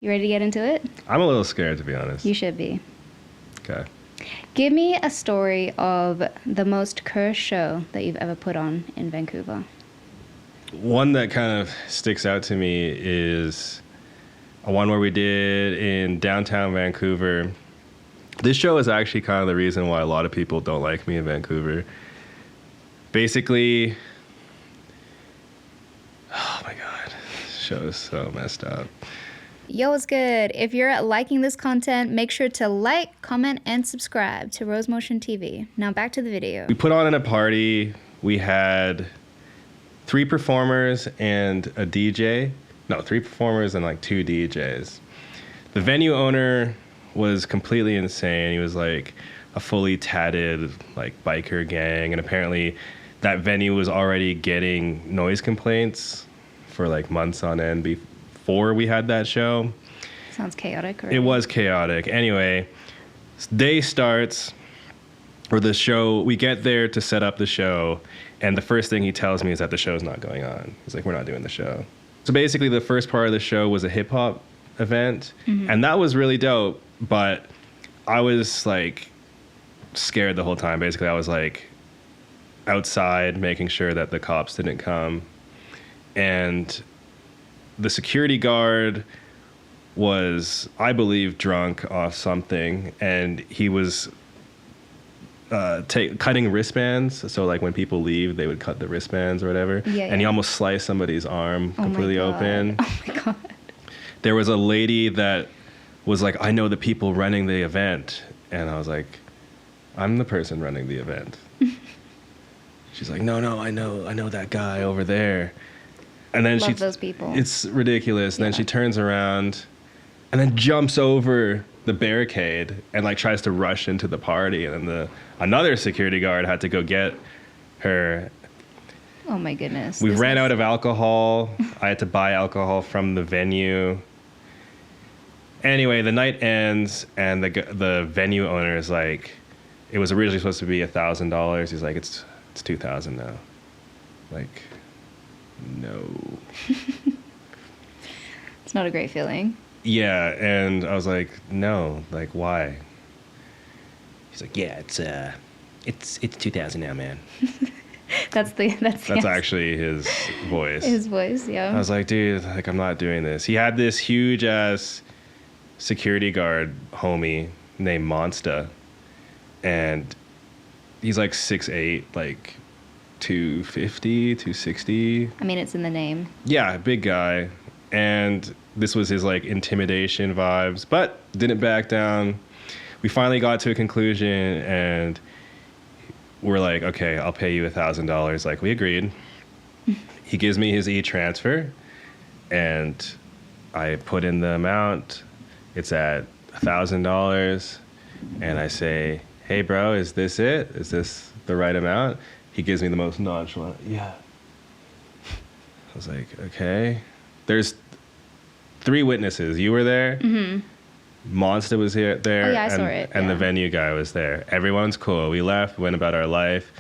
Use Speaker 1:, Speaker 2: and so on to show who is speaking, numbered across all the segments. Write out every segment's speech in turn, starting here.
Speaker 1: You ready to get into it?
Speaker 2: I'm a little scared, to be honest.
Speaker 1: You should be.
Speaker 2: Okay.
Speaker 1: Give me a story of the most cursed show that you've ever put on in Vancouver.
Speaker 2: One that kind of sticks out to me is a one where we did in downtown Vancouver. This show is actually kind of the reason why a lot of people don't like me in Vancouver. Basically, oh my God, this show is so messed up.
Speaker 1: Yo, what's good? If you're liking this content, make sure to like, comment, and subscribe to Rose Motion TV. Now back to the video.
Speaker 2: We put on a party. We had 3 performers and a DJ. No, 3 performers and like 2 DJs. The venue owner was completely insane. He was like a fully tatted like biker gang, and apparently that venue was already getting noise complaints for like months on end before we had that show.
Speaker 1: Sounds chaotic. Right?
Speaker 2: It was chaotic. Anyway, day starts, or the show, we get there to set up the show, and the first thing he tells me is that the show's not going on. He's like, we're not doing the show. So basically the first part of the show was a hip hop event, and that was really dope, but I was like scared the whole time. Basically, I was like outside making sure that the cops didn't come, and the security guard was, I believe, drunk off something, and he was cutting wristbands. So like when people leave, they would cut the wristbands or whatever.
Speaker 1: Yeah,
Speaker 2: and he almost sliced somebody's arm completely open.
Speaker 1: Oh my God.
Speaker 2: There was a lady that was like, I know the people running the event. And I was like, I'm the person running the event. She's like, no, I know that guy over there. And then
Speaker 1: Love those people.
Speaker 2: It's ridiculous. And
Speaker 1: Yeah.
Speaker 2: then she turns around and then jumps over the barricade and like tries to rush into the party. And then another security guard had to go get her.
Speaker 1: Oh my goodness.
Speaker 2: We ran out of alcohol. I had to buy alcohol from the venue. Anyway, the night ends, and the venue owner is like, it was originally supposed to be $1,000. He's like, it's $2,000 now. Like, no.
Speaker 1: It's not a great feeling.
Speaker 2: Yeah, and I was like, no, like, why? He's like, yeah, it's 2,000 now, man.
Speaker 1: That's
Speaker 2: actually his voice.
Speaker 1: His voice, yeah.
Speaker 2: I was like, dude, like, I'm not doing this. He had this huge ass security guard homie named Monsta, and he's like 6'8", like 250, 260.
Speaker 1: I mean, it's in the name.
Speaker 2: Yeah, big guy. And this was his like intimidation vibes, but didn't back down. We finally got to a conclusion, and we're like, okay, I'll pay you $1,000. Like, we agreed. He gives me his e-transfer, and I put in the amount. It's at $1,000, and I say, hey, bro, is this it? Is this the right amount? He gives me the most nonchalant, yeah. I was like, okay. There's 3 witnesses. You were there. Monster was there.
Speaker 1: Oh, yeah, I saw it.
Speaker 2: And the venue guy was there. Everyone's cool. We left, went about our life.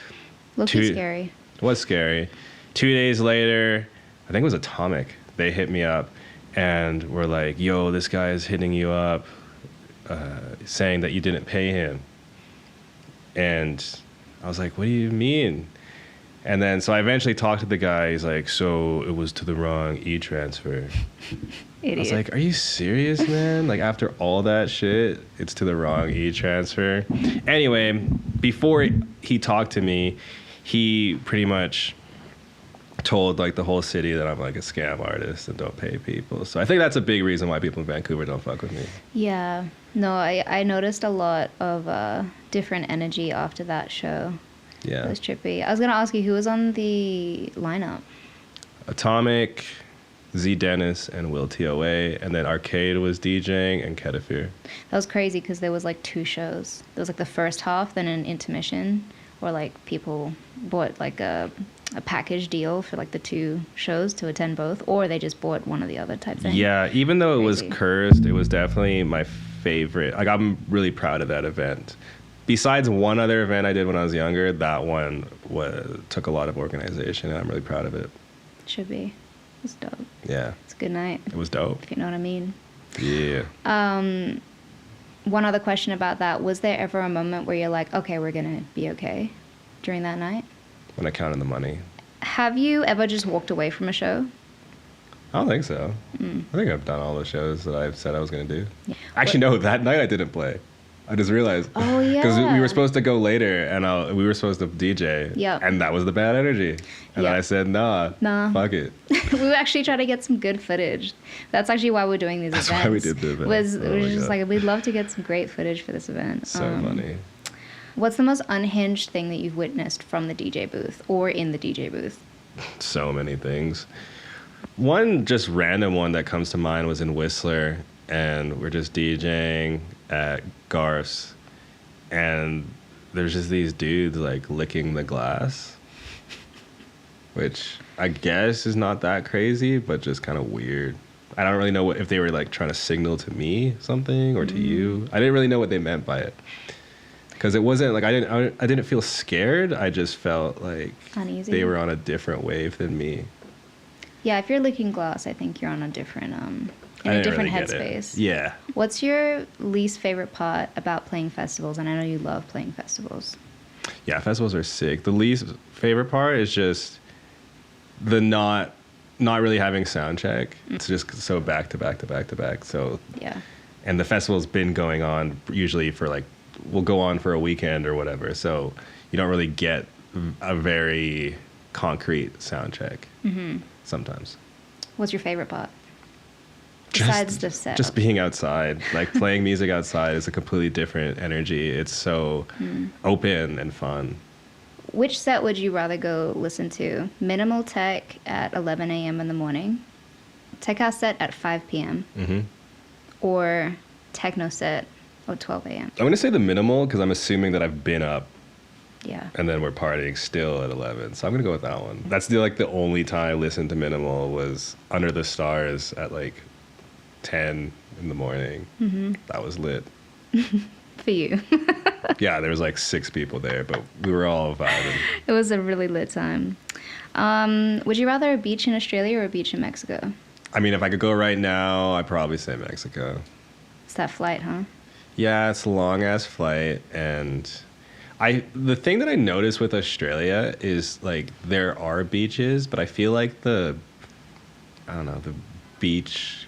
Speaker 1: Low-key scary.
Speaker 2: It was scary. 2 days later, I think it was Atomic. They hit me up and were like, yo, this guy is hitting you up saying that you didn't pay him. And I was like, what do you mean? And then, so I eventually talked to the guy. He's like, so it was to the wrong e-transfer.
Speaker 1: Idiot.
Speaker 2: I was like, are you serious, man? Like, after all that shit, it's to the wrong e-transfer. Anyway, before he talked to me, he pretty much told like the whole city that I'm like a scam artist and don't pay people. So I think that's a big reason why people in Vancouver don't fuck with me.
Speaker 1: Yeah. No, I noticed a lot of different energy after that show.
Speaker 2: Yeah.
Speaker 1: It was trippy. I was going to ask you, who was on the lineup?
Speaker 2: Atomic, Z Dennis, and Will TOA. And then Arcade was DJing, and Ketafir.
Speaker 1: That was crazy because there was like 2 shows. There was like the first half, then an intermission, or like people bought like a package deal for like the 2 shows to attend both, or they just bought one or the other type thing.
Speaker 2: Yeah, even though it was cursed, it was definitely my favorite. Like, I'm really proud of that event. Besides one other event I did when I was younger, that one took a lot of organization, and I'm really proud of it.
Speaker 1: Should be. It's dope.
Speaker 2: Yeah.
Speaker 1: It's a good night,
Speaker 2: It was dope.
Speaker 1: if you know what I mean.
Speaker 2: Yeah.
Speaker 1: One other question about that. Was there ever a moment where you're like, okay, we're going to be okay during that night?
Speaker 2: When I counted the money.
Speaker 1: Have you ever just walked away from a show?
Speaker 2: I don't think so. I think I've done all the shows that I've said I was going to do.
Speaker 1: Yeah.
Speaker 2: Actually, no, that night I didn't play. I just realized.
Speaker 1: Oh, yeah.
Speaker 2: Because we were supposed to go later, and we were supposed to DJ.
Speaker 1: Yep.
Speaker 2: And that was the bad energy. And then
Speaker 1: Yep.
Speaker 2: I said, nah, fuck it.
Speaker 1: We were actually trying to get some good footage. That's actually why we're doing these events.
Speaker 2: That's why we did the event.
Speaker 1: Was
Speaker 2: Oh my
Speaker 1: just
Speaker 2: God.
Speaker 1: like, we'd love to get some great footage for this event.
Speaker 2: So funny.
Speaker 1: What's the most unhinged thing that you've witnessed from the DJ booth or in the DJ booth?
Speaker 2: So many things. One just random one that comes to mind was in Whistler, and we're just DJing at Garth's, and there's just these dudes like licking the glass, which I guess is not that crazy, but just kind of weird. I don't really know if they were like trying to signal to me something or to you. I didn't really know what they meant by it. Because it wasn't like I didn't feel scared. I just felt like
Speaker 1: Uneasy.
Speaker 2: they were on a different wave than me.
Speaker 1: Yeah, if you're licking glass, I think you're on a different in a different headspace.
Speaker 2: Yeah.
Speaker 1: What's your least favorite part about playing festivals? And I know you love playing festivals.
Speaker 2: Yeah, festivals are sick. The least favorite part is just the not really having sound check. It's just so back to back to back to back. So
Speaker 1: Yeah.
Speaker 2: and the festival's been going on usually for like will go on for a weekend or whatever. So you don't really get a very concrete sound check sometimes.
Speaker 1: What's your favorite part? Besides the setup.
Speaker 2: Just being outside, like playing music outside is a completely different energy. It's so open and fun.
Speaker 1: Which set would you rather go listen to? Minimal tech at 11 a.m. in the morning, tech house set at 5 p.m., or techno set at 12 a.m.?
Speaker 2: I'm going to say the minimal because I'm assuming that I've been up
Speaker 1: Yeah.
Speaker 2: and then we're partying still at 11. So I'm going to go with that one. That's the only time I listened to minimal was Under the Stars at like 10 in the morning. That was lit.
Speaker 1: For you.
Speaker 2: Yeah, there was like 6 people there, but we were all vibing.
Speaker 1: It was a really lit time. Would you rather a beach in Australia or a beach in Mexico?
Speaker 2: I mean, if I could go right now, I'd probably say Mexico.
Speaker 1: It's that flight, huh?
Speaker 2: Yeah, it's a long ass flight, and the thing that I noticed with Australia is like there are beaches, but I feel like the beach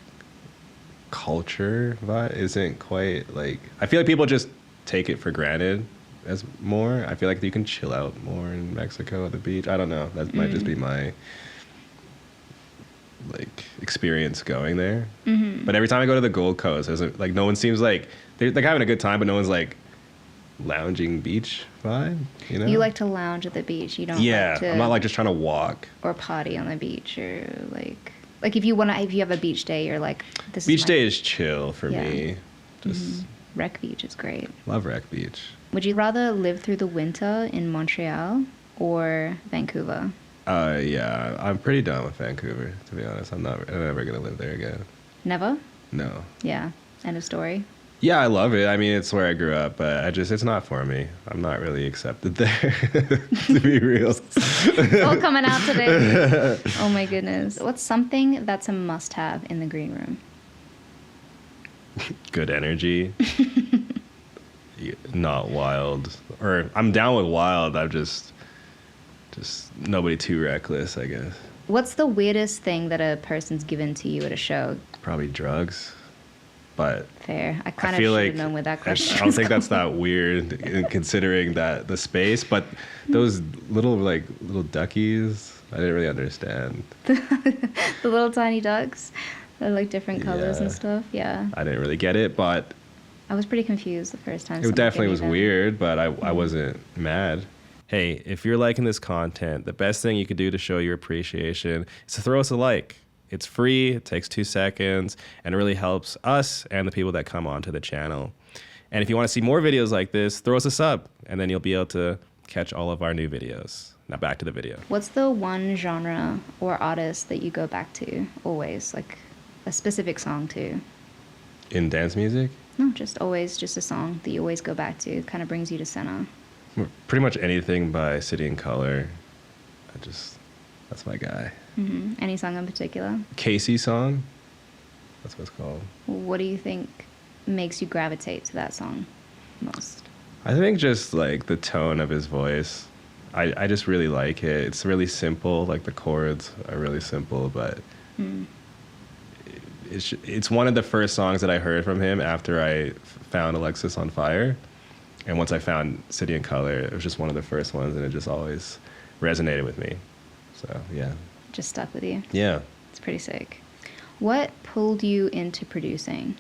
Speaker 2: culture vibe isn't quite like. I feel like people just take it for granted as more. I feel like you can chill out more in Mexico at the beach. I don't know. That might just be my like experience going there. But every time I go to the Gold Coast, there's like no one seems like they're like having a good time, but no one's like lounging beach vibe. You know,
Speaker 1: You like to lounge at the beach. You don't
Speaker 2: yeah,
Speaker 1: like to
Speaker 2: I'm not like just trying to walk.
Speaker 1: or party on the beach or like if you have a beach day, you're like this
Speaker 2: Beach
Speaker 1: is
Speaker 2: day is chill for
Speaker 1: Yeah.
Speaker 2: me. Just
Speaker 1: Wreck Beach is great.
Speaker 2: love Wreck Beach.
Speaker 1: Would you rather live through the winter in Montreal or Vancouver?
Speaker 2: Yeah, I'm pretty done with Vancouver, to be honest. I'm never gonna live there again.
Speaker 1: Never?
Speaker 2: No.
Speaker 1: Yeah. End of story.
Speaker 2: Yeah, I love it. I mean, it's where I grew up, but it's not for me. I'm not really accepted there, to be real.
Speaker 1: It's all coming out today. Oh my goodness. What's something that's a must-have in the green room?
Speaker 2: Good energy. Not wild. Or I'm down with wild. I'm just nobody too reckless, I guess.
Speaker 1: What's the weirdest thing that a person's given to you at a show?
Speaker 2: Probably drugs. But
Speaker 1: Fair. I kind
Speaker 2: I
Speaker 1: of
Speaker 2: feel
Speaker 1: should
Speaker 2: like
Speaker 1: have known where that question
Speaker 2: I don't think that's that weird considering that the space, but those little duckies, I didn't really understand.
Speaker 1: The little tiny ducks. They're like different colors and
Speaker 2: Yeah.
Speaker 1: stuff. Yeah.
Speaker 2: I didn't really get it, but
Speaker 1: I was pretty confused the first time.
Speaker 2: it
Speaker 1: someone
Speaker 2: definitely
Speaker 1: gave me
Speaker 2: was
Speaker 1: them.
Speaker 2: weird, but I wasn't mad. Hey, if you're liking this content, the best thing you could do to show your appreciation is to throw us a like. It's free, it takes 2 seconds, and it really helps us and the people that come onto the channel. And if you want to see more videos like this, throw us a sub, and then you'll be able to catch all of our new videos. Now back to the video.
Speaker 1: What's the one genre or artist that you go back to always? Like a specific song to?
Speaker 2: In dance music,
Speaker 1: No, just always just a song that you always go back to. Kind of brings you to center.
Speaker 2: pretty much anything by City and Color. That's my guy.
Speaker 1: Any song in particular?
Speaker 2: Casey song. That's what it's called.
Speaker 1: What do you think makes you gravitate to that song most?
Speaker 2: I think just like the tone of his voice. I just really like it. It's really simple. Like the chords are really simple, but it's one of the first songs that I heard from him after I found Alexis on Fire. And once I found City and Color, it was just one of the first ones, and it just always resonated with me. So, yeah.
Speaker 1: Just stuck with you?
Speaker 2: Yeah.
Speaker 1: It's pretty sick. What pulled you into producing?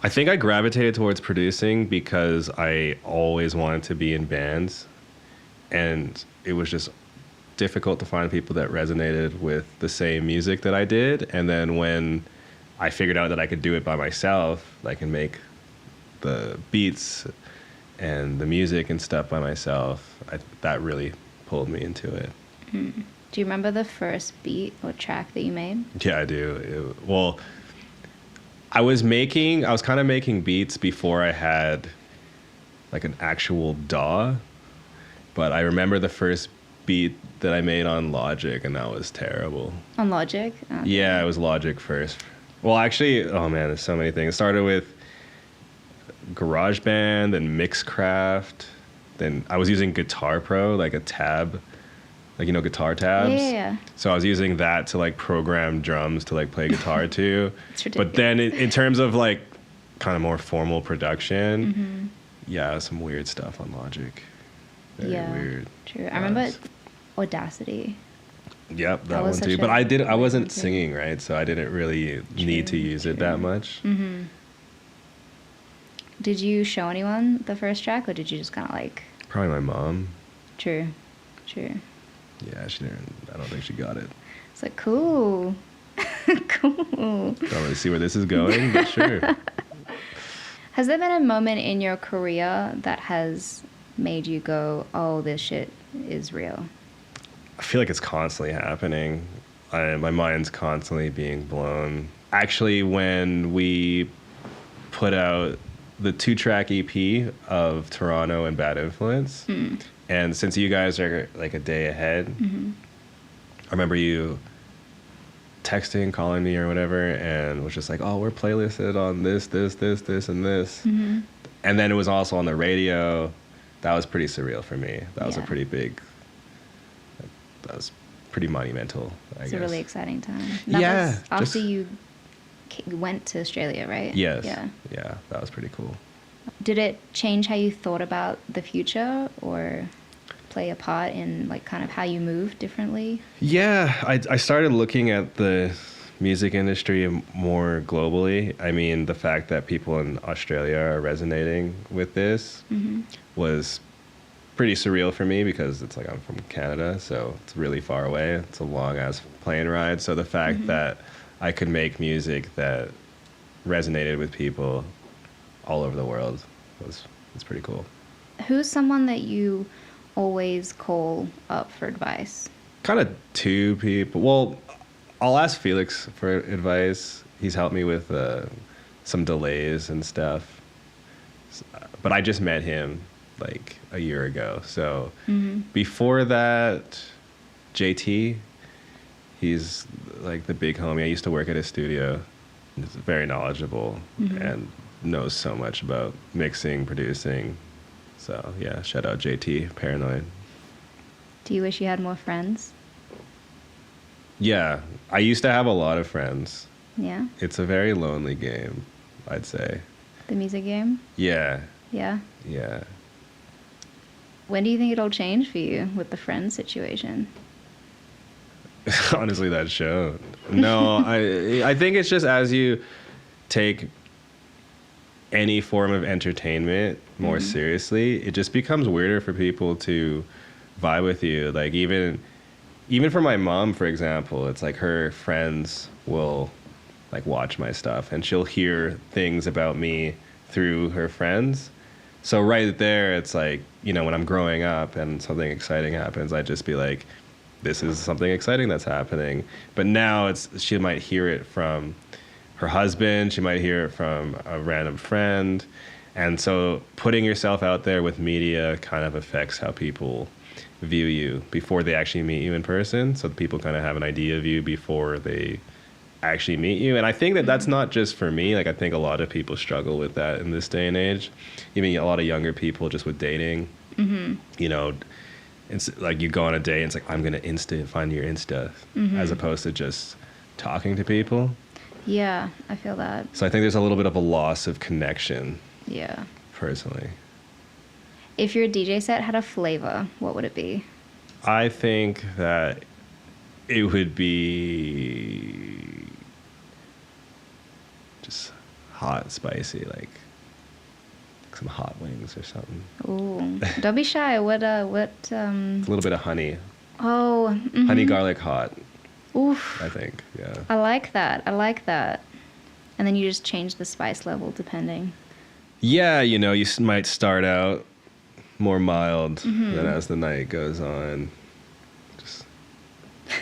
Speaker 2: I think I gravitated towards producing because I always wanted to be in bands. And it was just difficult to find people that resonated with the same music that I did. And then when I figured out that I could do it by myself, I can make the beats and the music and stuff by myself, that really pulled me into it.
Speaker 1: Do you remember the first beat or track that you made?
Speaker 2: Yeah, I do. I was kind of making beats before I had like an actual DAW, but I remember the first beat that I made on Logic, and that was terrible.
Speaker 1: On Logic? Okay.
Speaker 2: Yeah, it was Logic first. Well, actually, oh man, there's so many things. It started with GarageBand, then Mixcraft, then I was using Guitar Pro, like a tab, like, guitar tabs.
Speaker 1: Yeah.
Speaker 2: So I was using that to like program drums to like play guitar to.
Speaker 1: It's ridiculous.
Speaker 2: But then in terms of like kind of more formal production, yeah, some weird stuff on Logic. Very weird.
Speaker 1: True. I remember Audacity.
Speaker 2: Yep, that
Speaker 1: was
Speaker 2: one too.
Speaker 1: such
Speaker 2: But
Speaker 1: a
Speaker 2: I
Speaker 1: weird
Speaker 2: wasn't
Speaker 1: one too.
Speaker 2: singing, right? So I didn't really need to use it that much.
Speaker 1: Did you show anyone the first track, or did you just kind of like...
Speaker 2: Probably my mom.
Speaker 1: True.
Speaker 2: Yeah, she didn't. I don't think she got it.
Speaker 1: It's like, cool. Cool.
Speaker 2: Don't really see where this is going, but sure.
Speaker 1: Has there been a moment in your career that has made you go, oh, this shit is real?
Speaker 2: I feel like it's constantly happening. My mind's constantly being blown. Actually, when we put out the 2-track EP of Toronto and Bad Influence, and since you guys are like a day ahead, I remember you texting, calling me or whatever, and was just like, oh, we're playlisted on this, and this. And then it was also on the radio. That was pretty surreal for me. That was a pretty big, that was pretty monumental, I guess.
Speaker 1: It's a really exciting time.
Speaker 2: Yeah,
Speaker 1: Was after you went to Australia, right?
Speaker 2: Yes.
Speaker 1: Yeah.
Speaker 2: That was pretty cool.
Speaker 1: Did it change how you thought about the future, or play a part in like kind of how you move differently?
Speaker 2: Yeah, I started looking at the music industry more globally. I mean, the fact that people in Australia are resonating with this was pretty surreal for me, because it's like I'm from Canada, so it's really far away. It's a long ass plane ride. So the fact that I could make music that resonated with people all over the world was pretty cool.
Speaker 1: Who's someone that you always call up for advice?
Speaker 2: Kind of two people. Well, I'll ask Felix for advice. He's helped me with some delays and stuff. But I just met him like a year ago. So before that, JT, he's like the big homie. I used to work at his studio. He's very knowledgeable and knows so much about mixing, producing. So yeah, shout out JT, Paranoid.
Speaker 1: Do you wish you had more friends?
Speaker 2: Yeah, I used to have a lot of friends.
Speaker 1: Yeah?
Speaker 2: It's a very lonely game, I'd say.
Speaker 1: The music game?
Speaker 2: Yeah.
Speaker 1: Yeah?
Speaker 2: Yeah.
Speaker 1: When do you think it'll change for you with the friend situation?
Speaker 2: Honestly, that show. No, I think it's just as you take any form of entertainment more seriously, it just becomes weirder for people to vibe with you. Like even for my mom, for example, it's like her friends will like watch my stuff, and she'll hear things about me through her friends. So right there, it's like, when I'm growing up and something exciting happens, I'd just be like, this is something exciting that's happening. But now she might hear it from her husband, she might hear it from a random friend. And so putting yourself out there with media kind of affects how people view you before they actually meet you in person. So people kind of have an idea of you before they actually meet you. And I think that that's not just for me. Like, I think a lot of people struggle with that in this day and age. Even a lot of younger people just with dating. You know, it's like you go on a date and it's like, I'm going to find your Insta, as opposed to just talking to people.
Speaker 1: Yeah, I feel that.
Speaker 2: So I think there's a little bit of a loss of connection.
Speaker 1: Yeah.
Speaker 2: Personally.
Speaker 1: If your DJ set had a flavor, what would it be?
Speaker 2: I think that it would be just hot, spicy, like some hot wings or something.
Speaker 1: Ooh, don't be shy. What?
Speaker 2: A little bit of honey.
Speaker 1: Oh.
Speaker 2: Honey garlic hot.
Speaker 1: Oof.
Speaker 2: I think, yeah.
Speaker 1: I like that. And then you just change the spice level depending.
Speaker 2: Yeah, you know, you might start out more mild, then as the night goes on, just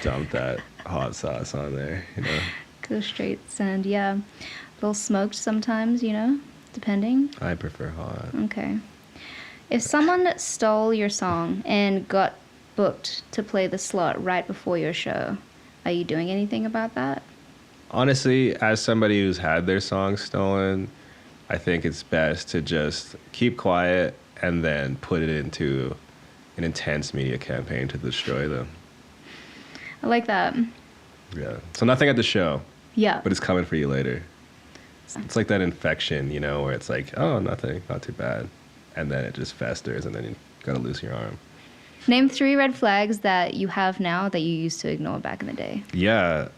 Speaker 2: dump that hot sauce on there, you know.
Speaker 1: Go straight send, yeah. A little smoked sometimes, you know, depending.
Speaker 2: I prefer hot.
Speaker 1: Okay. If someone stole your song and got booked to play the slot right before your show, are you doing anything about that?
Speaker 2: Honestly, as somebody who's had their song stolen, I think it's best to just keep quiet and then put it into an intense media campaign to destroy them.
Speaker 1: I like that.
Speaker 2: Yeah. So nothing at the show.
Speaker 1: Yeah.
Speaker 2: But it's coming for you later. It's like that infection, you know, where it's like, oh, nothing, not too bad. And then it just festers and then you gotta lose your arm.
Speaker 1: Name 3 red flags that you have now that you used to ignore back in the day.
Speaker 2: Yeah.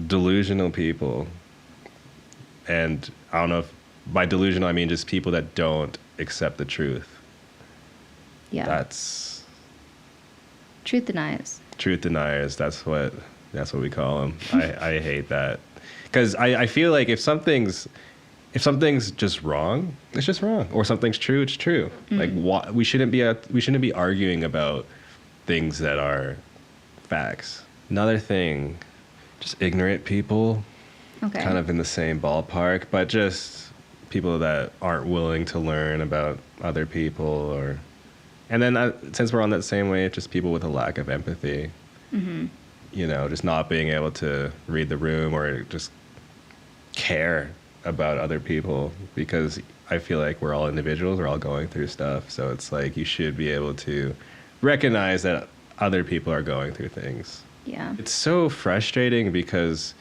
Speaker 2: Delusional people. And I don't know if by delusional I mean just people that don't accept the truth.
Speaker 1: Yeah.
Speaker 2: That's
Speaker 1: truth deniers.
Speaker 2: Truth deniers. That's what we call them. I hate that because I feel like if something's just wrong, it's just wrong, or something's true, it's true. Like we shouldn't be arguing about things that are facts. Another thing, just ignorant people.
Speaker 1: Okay.
Speaker 2: Kind of in the same ballpark, but just people that aren't willing to learn about other people, and then since we're on that same wave, just people with a lack of empathy. You know, just not being able to read the room or just care about other people, because I feel like we're all individuals, we're all going through stuff. So it's like you should be able to recognize that other people are going through things.
Speaker 1: Yeah.
Speaker 2: It's so frustrating because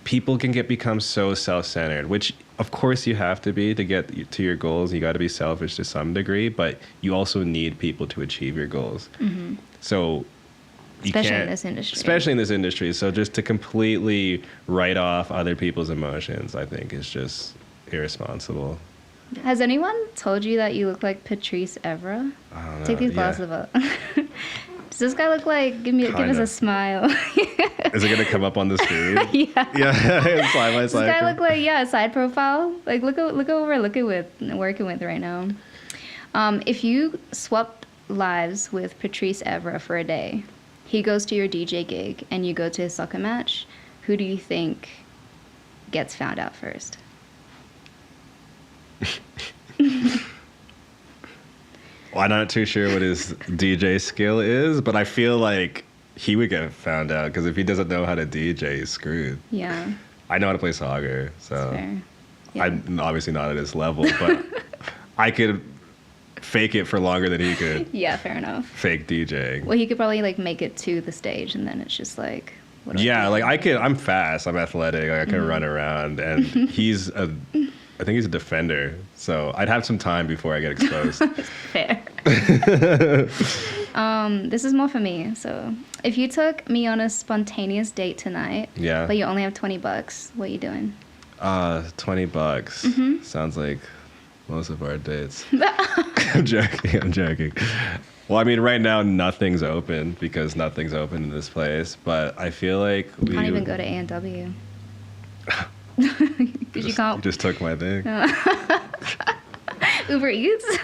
Speaker 2: people can become so self-centered, which of course you have to be to get to your goals. You got to be selfish to some degree, but you also need people to achieve your goals. So
Speaker 1: especially in this industry.
Speaker 2: Especially in this industry. So just to completely write off other people's emotions, I think is just irresponsible.
Speaker 1: Has anyone told you that you look like Patrice Evra?
Speaker 2: I don't know.
Speaker 1: Take these glasses off. Does this guy look like? Give us a smile.
Speaker 2: Is it gonna come up on the screen?
Speaker 1: Yeah.
Speaker 2: Yeah. Side by
Speaker 1: Does
Speaker 2: side.
Speaker 1: this guy look like side profile? Like look over working with right now. If you swapped lives with Patrice Evra for a day, he goes to your DJ gig and you go to his soccer match, who do you think gets found out first?
Speaker 2: Well, I'm not too sure what his DJ skill is, but I feel like he would get found out because if he doesn't know how to DJ, he's screwed.
Speaker 1: Yeah.
Speaker 2: I know how to play soccer, so
Speaker 1: Yeah.
Speaker 2: I'm obviously not at his level, but I could fake it for longer than he could.
Speaker 1: Yeah, fair enough.
Speaker 2: Fake DJing.
Speaker 1: Well, he could probably make it to the stage, and then it's just like. What do I
Speaker 2: Yeah,
Speaker 1: do?
Speaker 2: like I'm fast, I'm athletic, like I can run around, and I think he's a defender, so I'd have some time before I get exposed.
Speaker 1: Fair. This is more for me. So, if you took me on a spontaneous date tonight,
Speaker 2: Yeah.
Speaker 1: but you only have $20, what are you doing?
Speaker 2: $20. Sounds like most of our dates. I'm joking. Well, I mean, right now nothing's open because nothing's open in this place, but I feel like we
Speaker 1: Can't even go to A&W. Because you can't.
Speaker 2: You just took my thing.
Speaker 1: Uber Eats?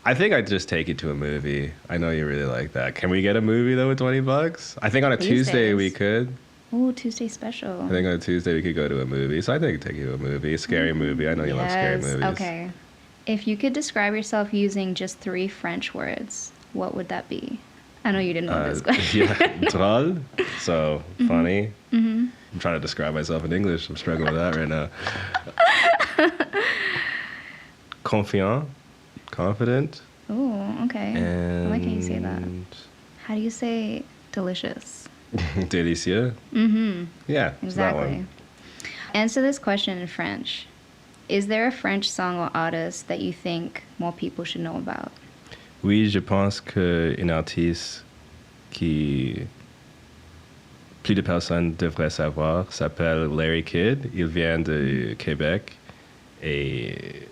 Speaker 2: I think I'd just take you to a movie. I know you really like that. Can we get a movie though with $20? I think on a Tuesday we could.
Speaker 1: Oh, Tuesday special.
Speaker 2: I think on a Tuesday we could go to a movie. So I think I'd take you to a movie, a scary movie. I know you love scary movies.
Speaker 1: Okay. If you could describe yourself using just 3 French words, what would that be? I know you didn't know this question.
Speaker 2: Yeah, drôle. So funny. I'm trying to describe myself in English. I'm struggling with that right now. Confiant, confident.
Speaker 1: Oh, okay.
Speaker 2: And
Speaker 1: I like how you say that. How do you say delicious?
Speaker 2: Délicieux. Yeah, it's that
Speaker 1: Exactly.
Speaker 2: one.
Speaker 1: Answer this question in French. Is there a French song or artist that you think more people should know about?
Speaker 2: Oui, je pense qu'un artiste qui plus de personnes devraient savoir s'appelle Larry Kidd. Il vient de Québec et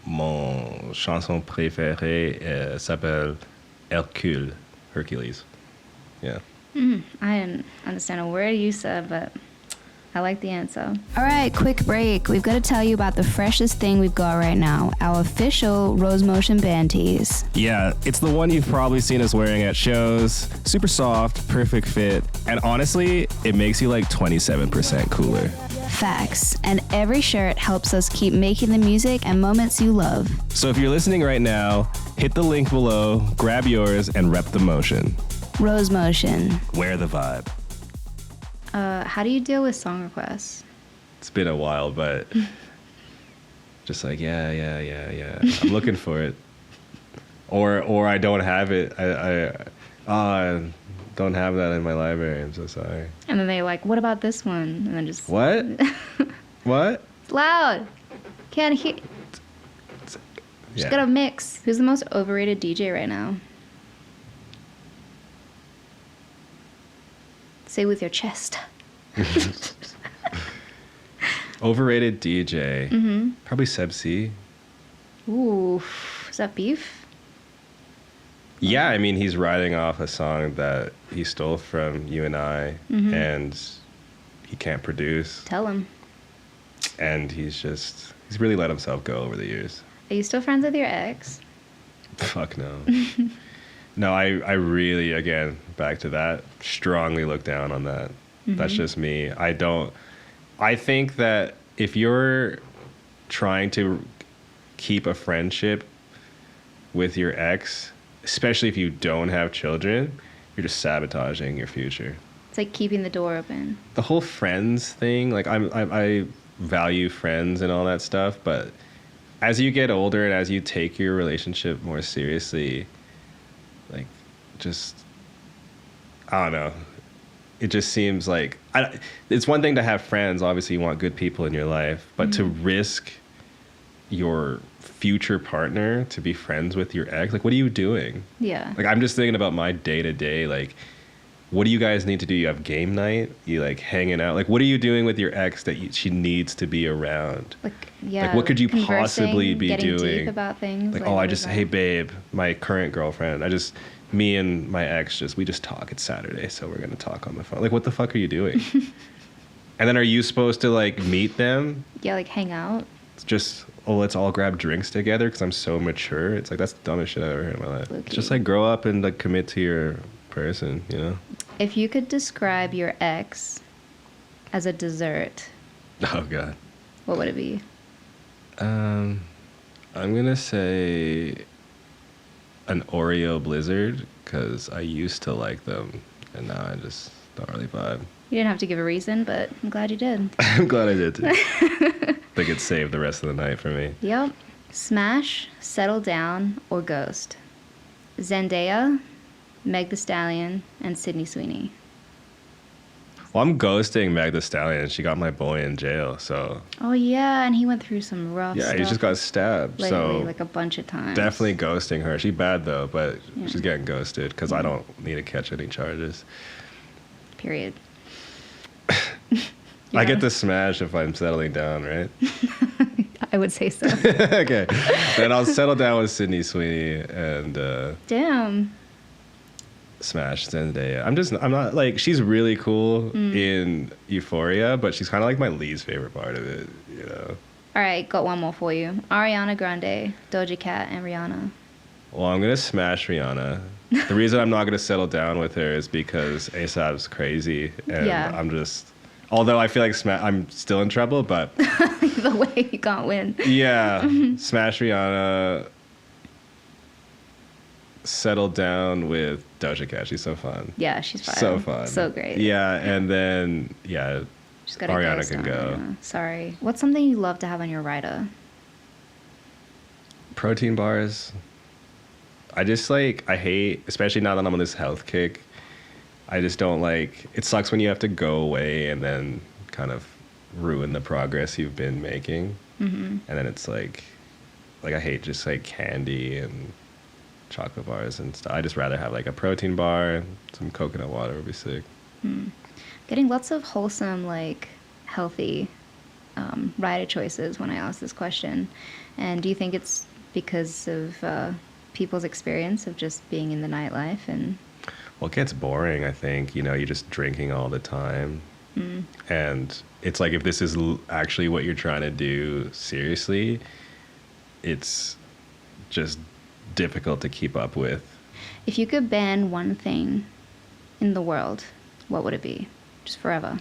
Speaker 2: mon chanson préférée s'appelle Hercule. Hercules. Yeah.
Speaker 1: I didn't understand a word you said, but I like the answer. All right, quick break. We've got to tell you about the freshest thing we've got right now, our official Rose Motion band tees.
Speaker 2: Yeah, it's the one you've probably seen us wearing at shows. Super soft, perfect fit, and honestly, it makes you like 27% cooler.
Speaker 1: Facts. And every shirt helps us keep making the music and moments you love.
Speaker 2: So if you're listening right now, hit the link below, grab yours, and rep the motion.
Speaker 1: Rose Motion.
Speaker 2: Wear the vibe.
Speaker 1: How do you deal with song requests?
Speaker 2: It's been a while, but just like, yeah. I'm looking for it. Or I don't have it. I don't have that in my library. I'm so sorry.
Speaker 1: And then they like, what about this one? And then just...
Speaker 2: What? What?
Speaker 1: It's loud. Can't hear... Just gotta mix. Who's the most overrated DJ right now? Say with your chest.
Speaker 2: Overrated DJ. Probably Seb C.
Speaker 1: Ooh, is that beef?
Speaker 2: Yeah, I mean, he's riding off a song that he stole from you and I, and he can't produce.
Speaker 1: Tell him.
Speaker 2: And he's really let himself go over the years.
Speaker 1: Are you still friends with your ex?
Speaker 2: Fuck no. No, I really, again, back to that, strongly look down on that. That's just me. I think that if you're trying to keep a friendship with your ex, especially if you don't have children, you're just sabotaging your future.
Speaker 1: It's like keeping the door open.
Speaker 2: The whole friends thing, like I value friends and all that stuff, but as you get older and as you take your relationship more seriously, like, just, I don't know. It just seems like, it's one thing to have friends. Obviously, you want good people in your life, but to risk your future partner to be friends with your ex, like, what are you doing?
Speaker 1: Yeah.
Speaker 2: Like, I'm just thinking about my day to day. Like, what do you guys need to do? You have game night? You like hanging out? Like, what are you doing with your ex that she needs to be around?
Speaker 1: Like, yeah.
Speaker 2: Like, what could you
Speaker 1: conversing,
Speaker 2: possibly be
Speaker 1: getting
Speaker 2: doing?
Speaker 1: Deep about things.
Speaker 2: Like,
Speaker 1: what
Speaker 2: I
Speaker 1: is
Speaker 2: just,
Speaker 1: that?
Speaker 2: hey babe, my current girlfriend, me and my ex we just talk. It's Saturday, so we're gonna talk on the phone. Like, what the fuck are you doing? And then are you supposed to like meet them?
Speaker 1: Yeah, like hang out.
Speaker 2: It's just, oh, let's all grab drinks together because I'm so mature. It's like, that's the dumbest shit I've ever heard in my life.
Speaker 1: Low-key.
Speaker 2: Just like grow up and like commit to your person, you know?
Speaker 1: If you could describe your ex as a dessert,
Speaker 2: Oh god.
Speaker 1: what would it be?
Speaker 2: I'm gonna say an Oreo Blizzard because I used to like them and now I just don't really vibe.
Speaker 1: You didn't have to give a reason, but I'm glad you did.
Speaker 2: I'm glad I did too. Think it saved the rest of the night for me.
Speaker 1: Yep. Smash, Settle Down, or Ghost? Zendaya, Meg Thee Stallion, and Sydney Sweeney.
Speaker 2: Well, I'm ghosting Meg Thee Stallion. She got my boy in jail, so
Speaker 1: Oh yeah, and he went through some rough
Speaker 2: yeah,
Speaker 1: stuff
Speaker 2: he just got stabbed.
Speaker 1: lately,
Speaker 2: So
Speaker 1: like a bunch of times.
Speaker 2: definitely ghosting her. She's bad though, but
Speaker 1: Yeah.
Speaker 2: she's getting ghosted because I don't need to catch any charges.
Speaker 1: Period.
Speaker 2: I get to smash if I'm settling down, right?
Speaker 1: I would say so.
Speaker 2: Okay, then I'll settle down with Sydney Sweeney and
Speaker 1: Damn.
Speaker 2: smash Zendaya. I'm not like, she's really cool in Euphoria, but she's kind of like my least favorite part of it, you know.
Speaker 1: All right, got one more for you. Ariana Grande, Doja Cat, and Rihanna.
Speaker 2: Well, I'm gonna smash Rihanna. The reason I'm not gonna settle down with her is because ASAP's crazy, and
Speaker 1: Yeah.
Speaker 2: I'm just. Although I feel like I'm still in trouble, but
Speaker 1: The way you can't win.
Speaker 2: yeah, smash Rihanna. settled down with Doja Cat. She's so fun.
Speaker 1: Yeah, she's fun.
Speaker 2: So fun.
Speaker 1: So great.
Speaker 2: Yeah, and then
Speaker 1: She's got a
Speaker 2: Ariana
Speaker 1: ghost
Speaker 2: can
Speaker 1: on
Speaker 2: go.
Speaker 1: her. Sorry. What's something you love to have on your rider?
Speaker 2: Protein bars. I just I hate, especially now that I'm on this health kick. I just don't like. It sucks when you have to go away and then kind of ruin the progress you've been making. And then it's like I hate just candy and chocolate bars and stuff. I just rather have a protein bar and some coconut water would be sick.
Speaker 1: Getting lots of wholesome, healthy rider choices when I ask this question. And do you think it's because of people's experience of just being in the nightlife? And
Speaker 2: well, it gets boring, I think. You're just drinking all the time. And it's if this is actually what you're trying to do seriously, it's just difficult to keep up with.
Speaker 1: If you could ban one thing in the world, what would it be? Just forever.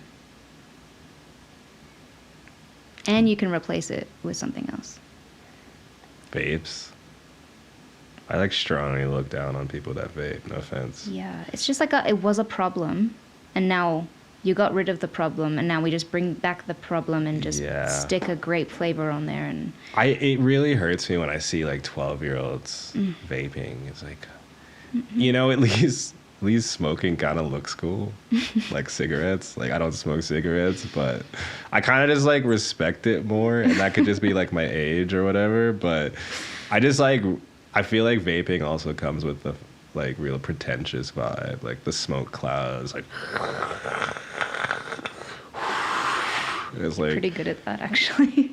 Speaker 1: And you can replace it with something else.
Speaker 2: Vapes. I strongly look down on people that vape. No offense.
Speaker 1: Yeah, it's just it was a problem, and now you got rid of the problem, and now we just bring back the problem and just stick a grape flavor on there. And
Speaker 2: it really hurts me when I see 12-year-olds vaping. It's at least smoking kind of looks cool, like cigarettes. I don't smoke cigarettes, but I kind of just respect it more, and that could just be my age or whatever. But I just I feel like vaping also comes with the real pretentious vibe, the smoke clouds, it's
Speaker 1: pretty good at that, actually.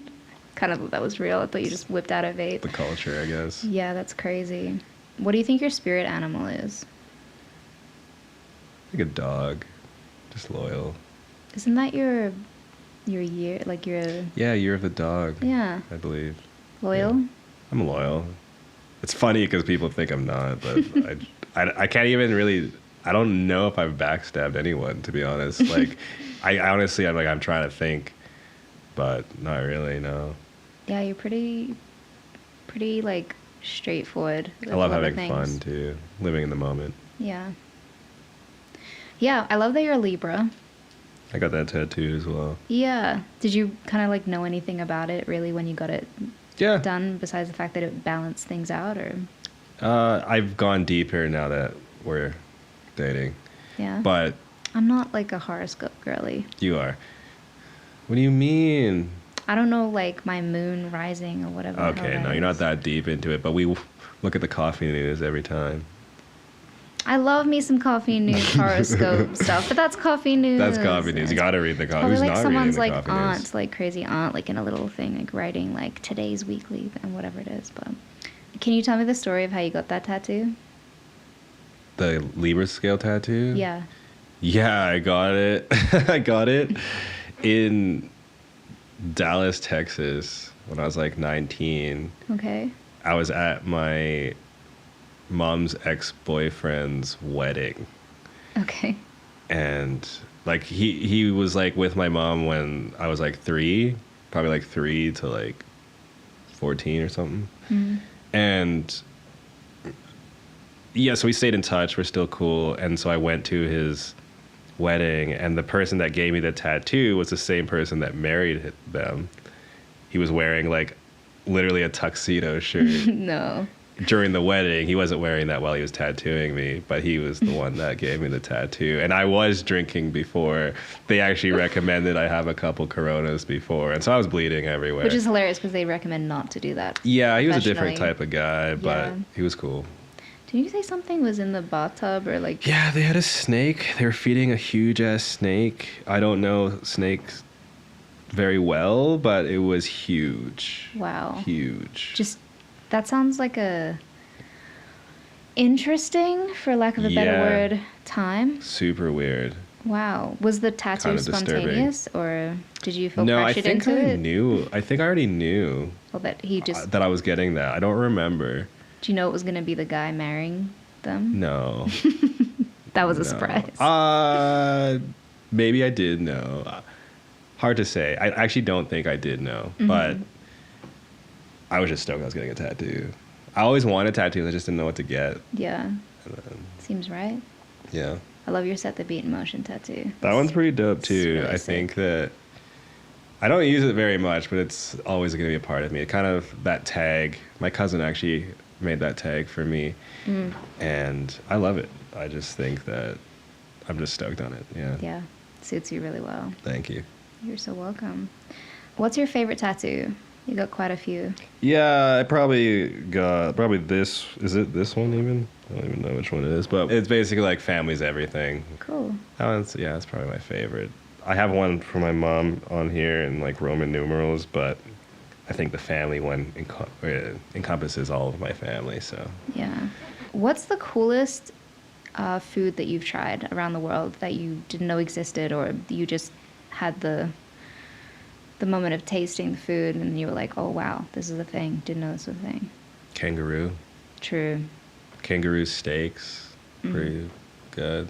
Speaker 1: Kind of thought that was real. I thought you just whipped out a vape.
Speaker 2: The culture, I guess.
Speaker 1: Yeah, that's crazy. What do you think your spirit animal is?
Speaker 2: A dog, just loyal.
Speaker 1: Isn't that your year, your...
Speaker 2: Yeah, year of the dog.
Speaker 1: Yeah.
Speaker 2: I believe.
Speaker 1: Loyal?
Speaker 2: Yeah. I'm loyal. It's funny because people think I'm not, but I can't even really. I don't know if I've backstabbed anyone, to be honest. I honestly, I'm trying to think, but not really. No.
Speaker 1: Yeah, you're pretty straightforward.
Speaker 2: I love having fun too, living in the moment.
Speaker 1: Yeah. Yeah, I love that you're a Libra.
Speaker 2: I got that tattoo as well.
Speaker 1: Yeah. Did you kind of know anything about it really when you got it done, besides the fact that it balanced things out, or?
Speaker 2: I've gone deeper now that we're dating.
Speaker 1: Yeah.
Speaker 2: But
Speaker 1: I'm not a horoscope girly.
Speaker 2: You are. What do you mean?
Speaker 1: I don't know my moon rising or whatever.
Speaker 2: Okay, no, you're not that deep into it, but we look at the coffee news every time.
Speaker 1: I love me some coffee news horoscope stuff, but that's coffee news.
Speaker 2: That's coffee news. You got to read the coffee.
Speaker 1: Probably
Speaker 2: Who's not
Speaker 1: someone's
Speaker 2: reading the coffee
Speaker 1: aunt,
Speaker 2: news?
Speaker 1: Crazy aunt, in a little thing, writing today's weekly and whatever it is. But can you tell me the story of how you got that tattoo?
Speaker 2: The Libra scale tattoo?
Speaker 1: Yeah.
Speaker 2: Yeah, I got it. I got it in Dallas, Texas when I was 19.
Speaker 1: Okay.
Speaker 2: I was at my mom's ex-boyfriend's wedding.
Speaker 1: Okay.
Speaker 2: And he was with my mom when I was 3, probably 3 to 14 or something.
Speaker 1: Mm-hmm.
Speaker 2: And yeah, so we stayed in touch. We're still cool. And so I went to his wedding, and the person that gave me the tattoo was the same person that married them. He was wearing literally a tuxedo shirt.
Speaker 1: No.
Speaker 2: During the wedding. He wasn't wearing that while he was tattooing me, but he was the one that gave me the tattoo. And I was drinking before. They actually recommended I have a couple Coronas before, and so I was bleeding everywhere.
Speaker 1: Which is hilarious because they recommend not to do that.
Speaker 2: Yeah, he was a different type of guy, but he was cool.
Speaker 1: Did you say something was in the bathtub or
Speaker 2: Yeah, they had a snake. They were feeding a huge ass snake. I don't know snakes very well, but it was huge.
Speaker 1: Wow.
Speaker 2: Huge.
Speaker 1: Just that sounds like a interesting, for lack of a better word, time.
Speaker 2: Super weird.
Speaker 1: Wow. Was the tattoo
Speaker 2: Kinda
Speaker 1: spontaneous, or did you feel
Speaker 2: No, I
Speaker 1: pressured
Speaker 2: think
Speaker 1: into
Speaker 2: I
Speaker 1: it?
Speaker 2: knew. I think I already knew
Speaker 1: Well, that he just.
Speaker 2: that I was getting that. I don't remember.
Speaker 1: Do you know it was going to be the guy marrying them?
Speaker 2: No.
Speaker 1: That was a surprise.
Speaker 2: Maybe I did know. Hard to say. I actually don't think I did know, but I was just stoked I was getting a tattoo. I always wanted tattoos. I just didn't know what to get.
Speaker 1: Yeah.
Speaker 2: And then,
Speaker 1: Seems right.
Speaker 2: yeah.
Speaker 1: I love your Set the Beat in Motion tattoo.
Speaker 2: That one's pretty dope too.
Speaker 1: really
Speaker 2: I
Speaker 1: sick.
Speaker 2: think that I don't use it very much, but it's always going to be a part of me. It kind of that tag. My cousin actually made that tag for me, and I love it. I just think that I'm just stoked on it. Yeah.
Speaker 1: Yeah. Suits you really well.
Speaker 2: Thank you.
Speaker 1: You're so welcome. What's your favorite tattoo? You got quite a few.
Speaker 2: Yeah, I probably got this. Is it this one even? I don't even know which one it is, but it's basically like family's everything.
Speaker 1: Cool.
Speaker 2: That one's, yeah, it's probably my favorite. I have one for my mom on here in like Roman numerals, but I think the family one encompasses all of my family. So
Speaker 1: Yeah. What's the coolest food that you've tried around the world that you didn't know existed, or you just had the moment of tasting the food and you were like, oh wow, this is a thing. Didn't know this was a thing.
Speaker 2: kangaroo steaks, pretty good.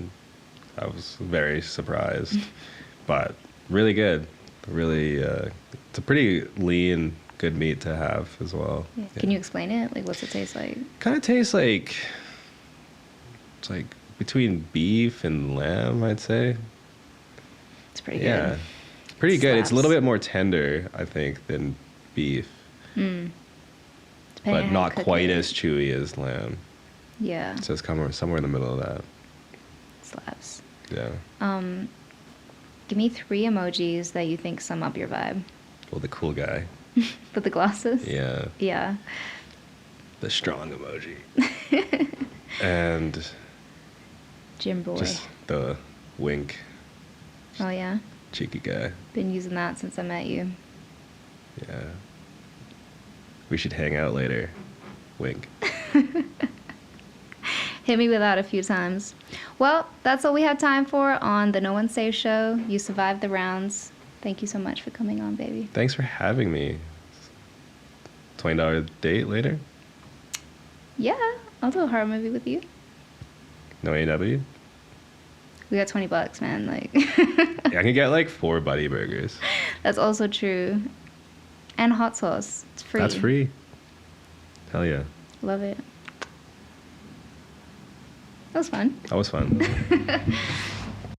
Speaker 2: I was very surprised, but really good. Really, it's a pretty lean, good meat to have as well.
Speaker 1: Yeah. Can you explain it? Like, what's it taste like?
Speaker 2: Kind of tastes like it's like between beef and lamb, I'd say.
Speaker 1: It's pretty
Speaker 2: Yeah,
Speaker 1: good.
Speaker 2: pretty good. It's a little
Speaker 1: Slaps.
Speaker 2: bit more tender, I think, than beef,
Speaker 1: Depending
Speaker 2: but
Speaker 1: on how
Speaker 2: not
Speaker 1: you cook
Speaker 2: quite
Speaker 1: it.
Speaker 2: as chewy as lamb.
Speaker 1: Yeah.
Speaker 2: So it's somewhere in the middle of that.
Speaker 1: Slaps.
Speaker 2: Yeah.
Speaker 1: Give me 3 emojis that you think sum up your vibe.
Speaker 2: Well, the cool guy.
Speaker 1: With the glasses?
Speaker 2: Yeah.
Speaker 1: Yeah.
Speaker 2: The strong emoji. And
Speaker 1: Gym boy.
Speaker 2: just the wink,
Speaker 1: Oh yeah.
Speaker 2: cheeky guy.
Speaker 1: Been using that since I met you.
Speaker 2: Yeah. We should hang out later. Wink.
Speaker 1: Hit me with that a few times. Well, that's all we have time for on the No One Safe show. You survived the rounds. Thank you so much for coming on, baby.
Speaker 2: Thanks for having me. $20 date later?
Speaker 1: Yeah, I'll do a horror movie with you.
Speaker 2: No AW?
Speaker 1: We got $20, man. Like,
Speaker 2: Yeah, I can get like 4 buddy burgers.
Speaker 1: that's also true. And hot sauce. It's free.
Speaker 2: That's free. Hell yeah.
Speaker 1: Love it. That was fun.
Speaker 2: That was fun.